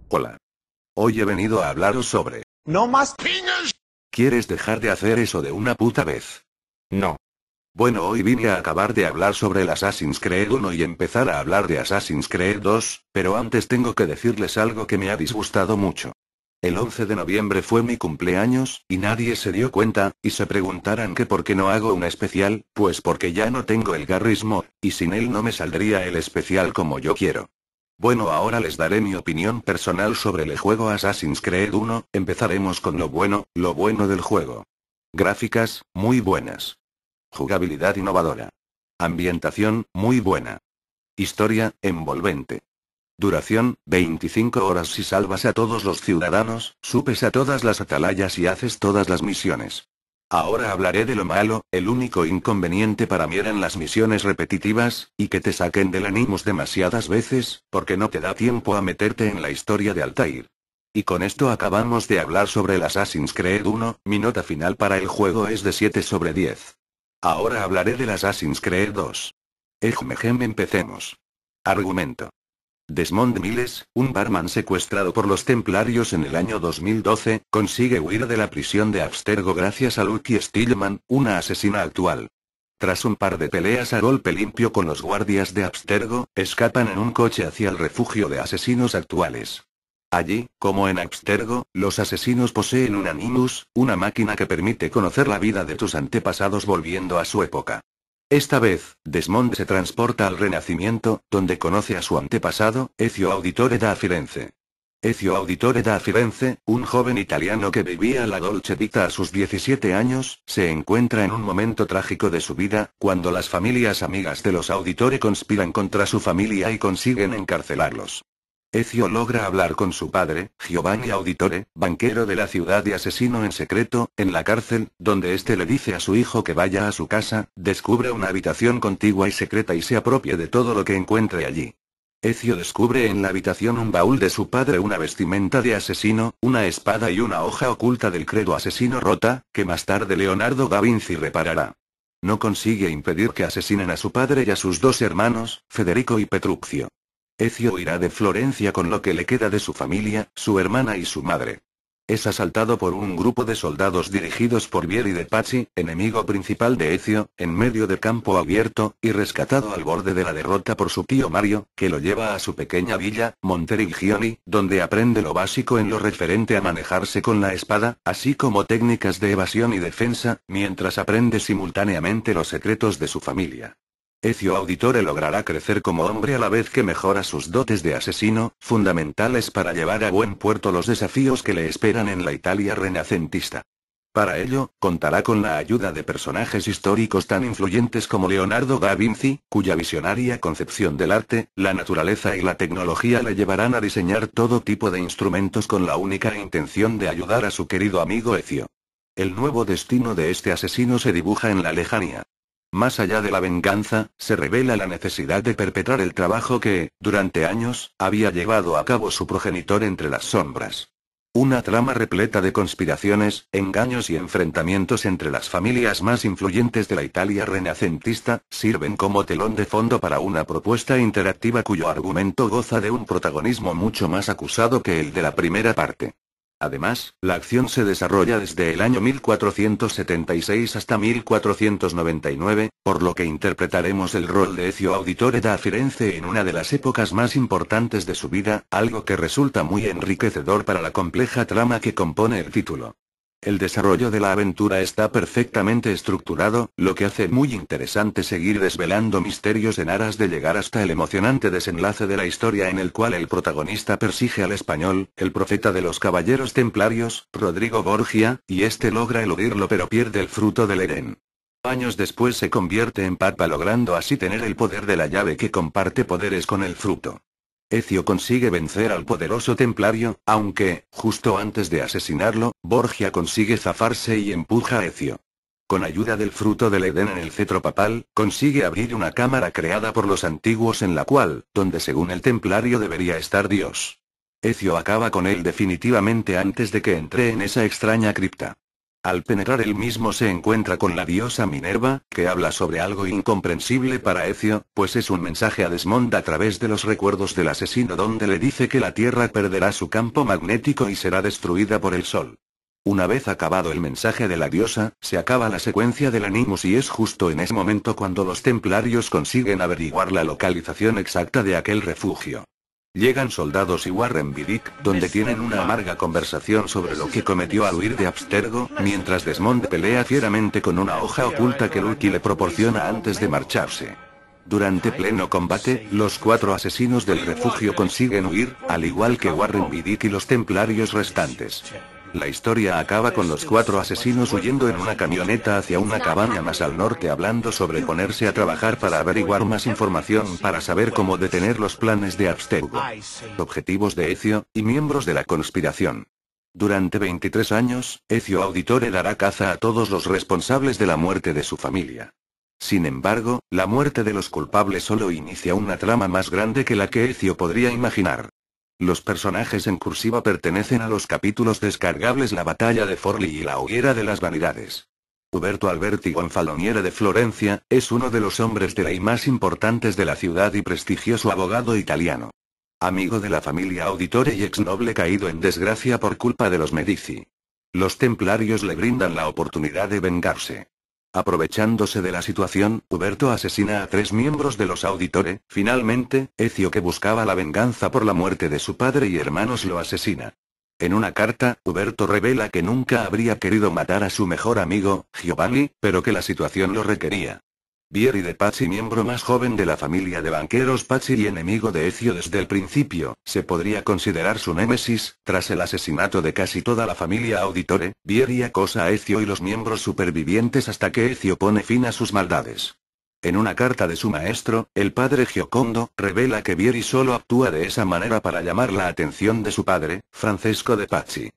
Hola. Hoy he venido a hablaros sobre... No más piñas. ¿Quieres dejar de hacer eso de una puta vez? No. Bueno, hoy vine a acabar de hablar sobre el Assassin's Creed 1 y empezar a hablar de Assassin's Creed 2, pero antes tengo que decirles algo que me ha disgustado mucho. El 11 de noviembre fue mi cumpleaños, y nadie se dio cuenta, y se preguntarán que por qué no hago un especial, pues porque ya no tengo el Garry's Mod, y sin él no me saldría el especial como yo quiero. Bueno, ahora les daré mi opinión personal sobre el juego Assassin's Creed 1, empezaremos con lo bueno del juego. Gráficas, muy buenas. Jugabilidad innovadora. Ambientación, muy buena. Historia, envolvente. Duración, 25 horas si salvas a todos los ciudadanos, supes a todas las atalayas y haces todas las misiones. Ahora hablaré de lo malo, el único inconveniente para mí eran las misiones repetitivas, y que te saquen del Animus demasiadas veces, porque no te da tiempo a meterte en la historia de Altair. Y con esto acabamos de hablar sobre el Assassin's Creed 1, mi nota final para el juego es de 7 sobre 10. Ahora hablaré del Assassin's Creed 2. Empecemos. Argumento. Desmond Miles, un barman secuestrado por los templarios en el año 2012, consigue huir de la prisión de Abstergo gracias a Lucky Stillman, una asesina actual. Tras un par de peleas a golpe limpio con los guardias de Abstergo, escapan en un coche hacia el refugio de asesinos actuales. Allí, como en Abstergo, los asesinos poseen un Animus, una máquina que permite conocer la vida de tus antepasados volviendo a su época. Esta vez, Desmond se transporta al Renacimiento, donde conoce a su antepasado, Ezio Auditore da Firenze. Ezio Auditore da Firenze, un joven italiano que vivía la Dolce Vita a sus 17 años, se encuentra en un momento trágico de su vida, cuando las familias amigas de los Auditore conspiran contra su familia y consiguen encarcelarlos. Ezio logra hablar con su padre, Giovanni Auditore, banquero de la ciudad y asesino en secreto, en la cárcel, donde este le dice a su hijo que vaya a su casa, descubre una habitación contigua y secreta y se apropie de todo lo que encuentre allí. Ezio descubre en la habitación un baúl de su padre, una vestimenta de asesino, una espada y una hoja oculta del credo asesino rota, que más tarde Leonardo da Vinci reparará. No consigue impedir que asesinen a su padre y a sus dos hermanos, Federico y Petruccio. Ezio huirá de Florencia con lo que le queda de su familia, su hermana y su madre. Es asaltado por un grupo de soldados dirigidos por Vieri de Pazzi, enemigo principal de Ezio, en medio de campo abierto, y rescatado al borde de la derrota por su tío Mario, que lo lleva a su pequeña villa, Monteriggioni, donde aprende lo básico en lo referente a manejarse con la espada, así como técnicas de evasión y defensa, mientras aprende simultáneamente los secretos de su familia. Ezio Auditore logrará crecer como hombre a la vez que mejora sus dotes de asesino, fundamentales para llevar a buen puerto los desafíos que le esperan en la Italia renacentista. Para ello, contará con la ayuda de personajes históricos tan influyentes como Leonardo da Vinci, cuya visionaria concepción del arte, la naturaleza y la tecnología le llevarán a diseñar todo tipo de instrumentos con la única intención de ayudar a su querido amigo Ezio. El nuevo destino de este asesino se dibuja en la lejanía. Más allá de la venganza, se revela la necesidad de perpetrar el trabajo que, durante años, había llevado a cabo su progenitor entre las sombras. Una trama repleta de conspiraciones, engaños y enfrentamientos entre las familias más influyentes de la Italia renacentista, sirven como telón de fondo para una propuesta interactiva cuyo argumento goza de un protagonismo mucho más acusado que el de la primera parte. Además, la acción se desarrolla desde el año 1476 hasta 1499, por lo que interpretaremos el rol de Ezio Auditore da Firenze en una de las épocas más importantes de su vida, algo que resulta muy enriquecedor para la compleja trama que compone el título. El desarrollo de la aventura está perfectamente estructurado, lo que hace muy interesante seguir desvelando misterios en aras de llegar hasta el emocionante desenlace de la historia en el cual el protagonista persigue al español, el profeta de los caballeros templarios, Rodrigo Borgia, y este logra eludirlo pero pierde el fruto del Edén. Años después se convierte en papa logrando así tener el poder de la llave que comparte poderes con el fruto. Ezio consigue vencer al poderoso templario, aunque, justo antes de asesinarlo, Borgia consigue zafarse y empuja a Ezio. Con ayuda del fruto del Edén en el cetro papal, consigue abrir una cámara creada por los antiguos en la cual, donde según el templario debería estar Dios. Ezio acaba con él definitivamente antes de que entre en esa extraña cripta. Al penetrar él mismo se encuentra con la diosa Minerva, que habla sobre algo incomprensible para Ezio, pues es un mensaje a Desmond a través de los recuerdos del asesino donde le dice que la Tierra perderá su campo magnético y será destruida por el Sol. Una vez acabado el mensaje de la diosa, se acaba la secuencia del Animus y es justo en ese momento cuando los templarios consiguen averiguar la localización exacta de aquel refugio. Llegan soldados y Warren Vidic, donde tienen una amarga conversación sobre lo que cometió al huir de Abstergo, mientras Desmond pelea fieramente con una hoja oculta que Lucky le proporciona antes de marcharse. Durante pleno combate, los 4 asesinos del refugio consiguen huir, al igual que Warren Vidic y los templarios restantes. La historia acaba con los 4 asesinos huyendo en una camioneta hacia una cabaña más al norte hablando sobre ponerse a trabajar para averiguar más información para saber cómo detener los planes de Abstergo. Objetivos de Ezio, y miembros de la conspiración. Durante 23 años, Ezio Auditore dará caza a todos los responsables de la muerte de su familia. Sin embargo, la muerte de los culpables solo inicia una trama más grande que la que Ezio podría imaginar. Los personajes en cursiva pertenecen a los capítulos descargables La batalla de Forli y La hoguera de las vanidades. Uberto Alberti Gonfaloniere de Florencia, es uno de los hombres de ley más importantes de la ciudad y prestigioso abogado italiano. Amigo de la familia Auditore y exnoble caído en desgracia por culpa de los Medici. Los templarios le brindan la oportunidad de vengarse. Aprovechándose de la situación, Uberto asesina a 3 miembros de los Auditore. Finalmente, Ezio, que buscaba la venganza por la muerte de su padre y hermanos, lo asesina. En una carta, Uberto revela que nunca habría querido matar a su mejor amigo, Giovanni, pero que la situación lo requería. Vieri de Pazzi, miembro más joven de la familia de banqueros Pazzi y enemigo de Ezio desde el principio, se podría considerar su némesis. Tras el asesinato de casi toda la familia Auditore, Vieri acosa a Ezio y los miembros supervivientes hasta que Ezio pone fin a sus maldades. En una carta de su maestro, el padre Giocondo, revela que Vieri solo actúa de esa manera para llamar la atención de su padre, Francesco de Pazzi.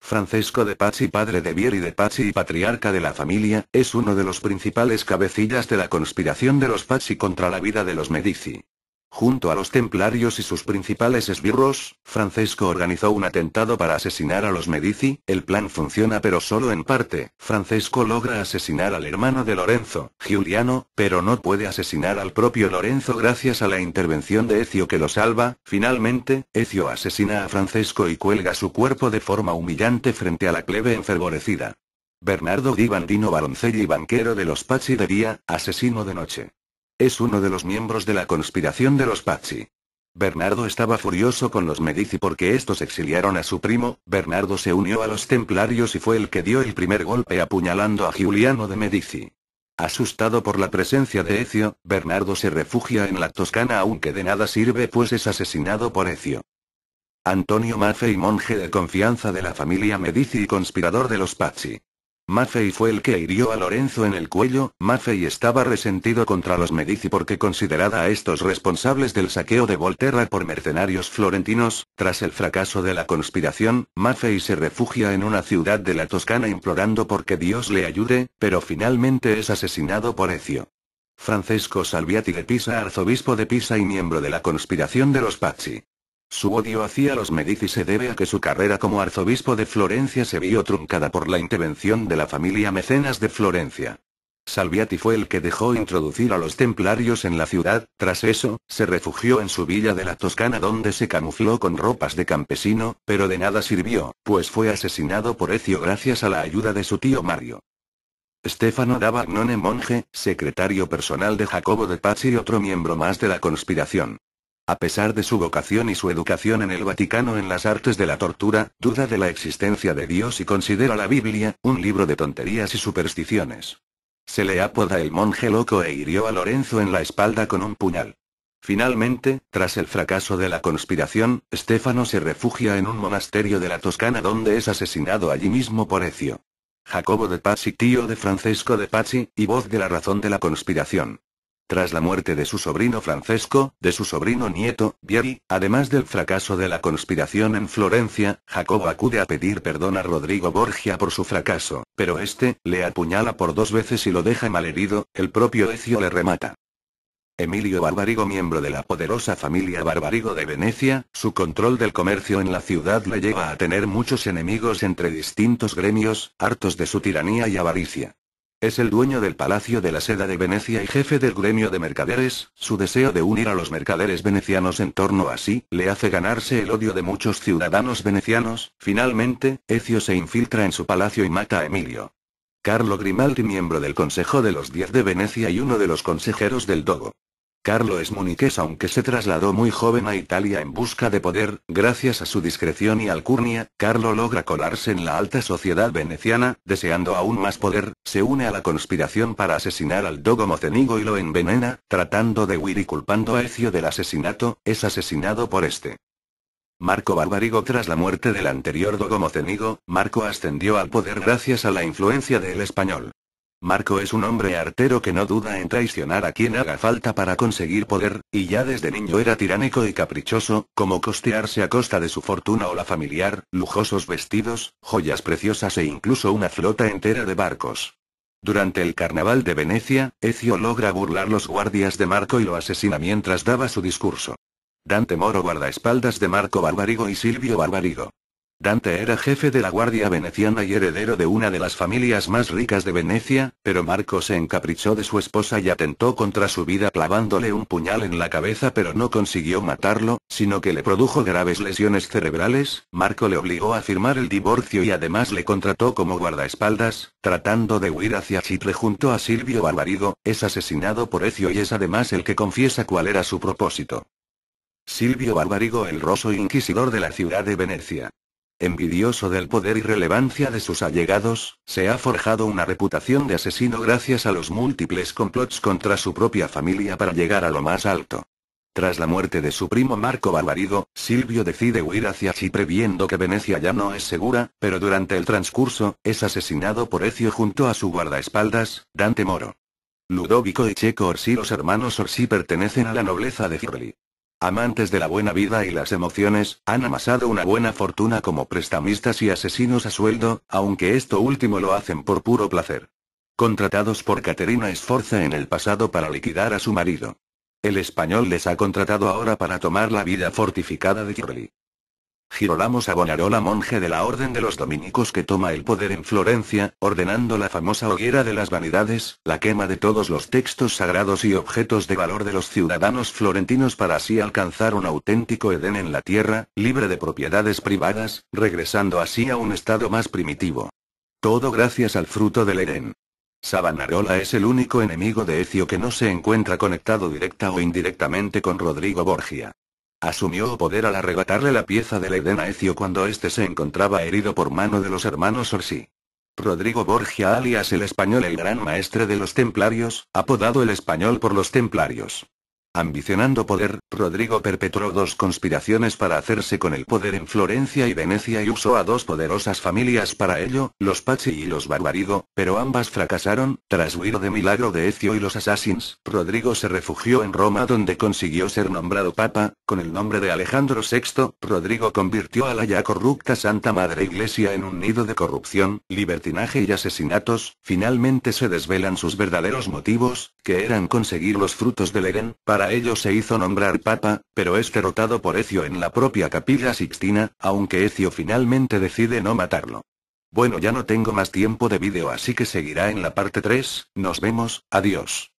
Francesco de Pazzi, padre de Vieri de Pazzi y patriarca de la familia, es uno de los principales cabecillas de la conspiración de los Pazzi contra la vida de los Medici. Junto a los templarios y sus principales esbirros, Francesco organizó un atentado para asesinar a los Medici. El plan funciona pero solo en parte. Francesco logra asesinar al hermano de Lorenzo, Giuliano, pero no puede asesinar al propio Lorenzo gracias a la intervención de Ezio que lo salva. Finalmente, Ezio asesina a Francesco y cuelga su cuerpo de forma humillante frente a la plebe enfervorecida. Bernardo Di Bandino Baroncelli, banquero de los Pazzi de día, asesino de noche. Es uno de los miembros de la conspiración de los Pazzi. Bernardo estaba furioso con los Medici porque estos exiliaron a su primo. Bernardo se unió a los templarios y fue el que dio el primer golpe apuñalando a Giuliano de Medici. Asustado por la presencia de Ezio, Bernardo se refugia en la Toscana aunque de nada sirve pues es asesinado por Ezio. Antonio Maffei, monje de confianza de la familia Medici y conspirador de los Pazzi. Maffei fue el que hirió a Lorenzo en el cuello. Maffei estaba resentido contra los Medici porque consideraba a estos responsables del saqueo de Volterra por mercenarios florentinos. Tras el fracaso de la conspiración, Maffei se refugia en una ciudad de la Toscana implorando porque Dios le ayude, pero finalmente es asesinado por Ezio. Francesco Salviati de Pisa, arzobispo de Pisa y miembro de la conspiración de los Pazzi. Su odio hacia los Medici se debe a que su carrera como arzobispo de Florencia se vio truncada por la intervención de la familia Mecenas de Florencia. Salviati fue el que dejó introducir a los templarios en la ciudad. Tras eso, se refugió en su villa de la Toscana donde se camufló con ropas de campesino, pero de nada sirvió, pues fue asesinado por Ezio gracias a la ayuda de su tío Mario. Stefano da Bagnone, monje, secretario personal de Jacobo de Pazzi y otro miembro más de la conspiración. A pesar de su vocación y su educación en el Vaticano en las artes de la tortura, duda de la existencia de Dios y considera la Biblia un libro de tonterías y supersticiones. Se le apoda el monje loco e hirió a Lorenzo en la espalda con un puñal. Finalmente, tras el fracaso de la conspiración, Stefano se refugia en un monasterio de la Toscana donde es asesinado allí mismo por Ezio. Jacobo de Pazzi, tío de Francesco de Pazzi, y voz de la razón de la conspiración. Tras la muerte de su sobrino Francesco, de su sobrino nieto, Vieri, además del fracaso de la conspiración en Florencia, Jacobo acude a pedir perdón a Rodrigo Borgia por su fracaso, pero este le apuñala por 2 veces y lo deja malherido. El propio Ezio le remata. Emilio Barbarigo, miembro de la poderosa familia Barbarigo de Venecia, su control del comercio en la ciudad le lleva a tener muchos enemigos entre distintos gremios, hartos de su tiranía y avaricia. Es el dueño del Palacio de la Seda de Venecia y jefe del gremio de mercaderes. Su deseo de unir a los mercaderes venecianos en torno a sí, le hace ganarse el odio de muchos ciudadanos venecianos. Finalmente, Ezio se infiltra en su palacio y mata a Emilio. Carlo Grimaldi, miembro del Consejo de los 10 de Venecia y uno de los consejeros del Dogo. Carlo es muniqués, aunque se trasladó muy joven a Italia en busca de poder. Gracias a su discreción y alcurnia, Carlo logra colarse en la alta sociedad veneciana. Deseando aún más poder, se une a la conspiración para asesinar al Dogo Mocenigo y lo envenena. Tratando de huir y culpando a Ezio del asesinato, es asesinado por este. Marco Barbarigo. Tras la muerte del anterior Dogo Mocenigo, Marco ascendió al poder gracias a la influencia del español. Marco es un hombre artero que no duda en traicionar a quien haga falta para conseguir poder, y ya desde niño era tiránico y caprichoso, como costearse a costa de su fortuna o la familiar, lujosos vestidos, joyas preciosas e incluso una flota entera de barcos. Durante el carnaval de Venecia, Ezio logra burlar los guardias de Marco y lo asesina mientras daba su discurso. Dante Moro, guardaespaldas de Marco Barbarigo y Silvio Barbarigo. Dante era jefe de la guardia veneciana y heredero de una de las familias más ricas de Venecia, pero Marco se encaprichó de su esposa y atentó contra su vida clavándole un puñal en la cabeza, pero no consiguió matarlo, sino que le produjo graves lesiones cerebrales. Marco le obligó a firmar el divorcio y además le contrató como guardaespaldas. Tratando de huir hacia Chipre junto a Silvio Barbarigo, es asesinado por Ezio y es además el que confiesa cuál era su propósito. Silvio Barbarigo, el roso inquisidor de la ciudad de Venecia. Envidioso del poder y relevancia de sus allegados, se ha forjado una reputación de asesino gracias a los múltiples complots contra su propia familia para llegar a lo más alto. Tras la muerte de su primo Marco Barbarigo, Silvio decide huir hacia Chipre viendo que Venecia ya no es segura, pero durante el transcurso, es asesinado por Ezio junto a su guardaespaldas, Dante Moro. Ludovico y Cecco Orsi. Los hermanos Orsi pertenecen a la nobleza de Friuli. Amantes de la buena vida y las emociones, han amasado una buena fortuna como prestamistas y asesinos a sueldo, aunque esto último lo hacen por puro placer. Contratados por Caterina Sforza en el pasado para liquidar a su marido. El español les ha contratado ahora para tomar la villa fortificada de Chiorli. Girolamo Savonarola, monje de la Orden de los Dominicos que toma el poder en Florencia, ordenando la famosa hoguera de las vanidades, la quema de todos los textos sagrados y objetos de valor de los ciudadanos florentinos para así alcanzar un auténtico Edén en la tierra, libre de propiedades privadas, regresando así a un estado más primitivo. Todo gracias al fruto del Edén. Savonarola es el único enemigo de Ezio que no se encuentra conectado directa o indirectamente con Rodrigo Borgia. Asumió poder al arrebatarle la pieza del Edén a Ezio cuando éste se encontraba herido por mano de los hermanos Orsi. Rodrigo Borgia, alias el Español, el gran maestre de los templarios, apodado el Español por los templarios. Ambicionando poder, Rodrigo perpetró dos conspiraciones para hacerse con el poder en Florencia y Venecia y usó a dos poderosas familias para ello, los Pazzi y los Barbarigo, pero ambas fracasaron. Tras huir de milagro de Ezio y los Assassins, Rodrigo se refugió en Roma donde consiguió ser nombrado papa. Con el nombre de Alejandro VI, Rodrigo convirtió a la ya corrupta Santa Madre Iglesia en un nido de corrupción, libertinaje y asesinatos. Finalmente se desvelan sus verdaderos motivos, que eran conseguir los frutos del Edén. Para ello se hizo nombrar papa, pero es derrotado por Ezio en la propia Capilla Sixtina, aunque Ezio finalmente decide no matarlo. Bueno, ya no tengo más tiempo de vídeo, así que seguirá en la parte 3, nos vemos, adiós.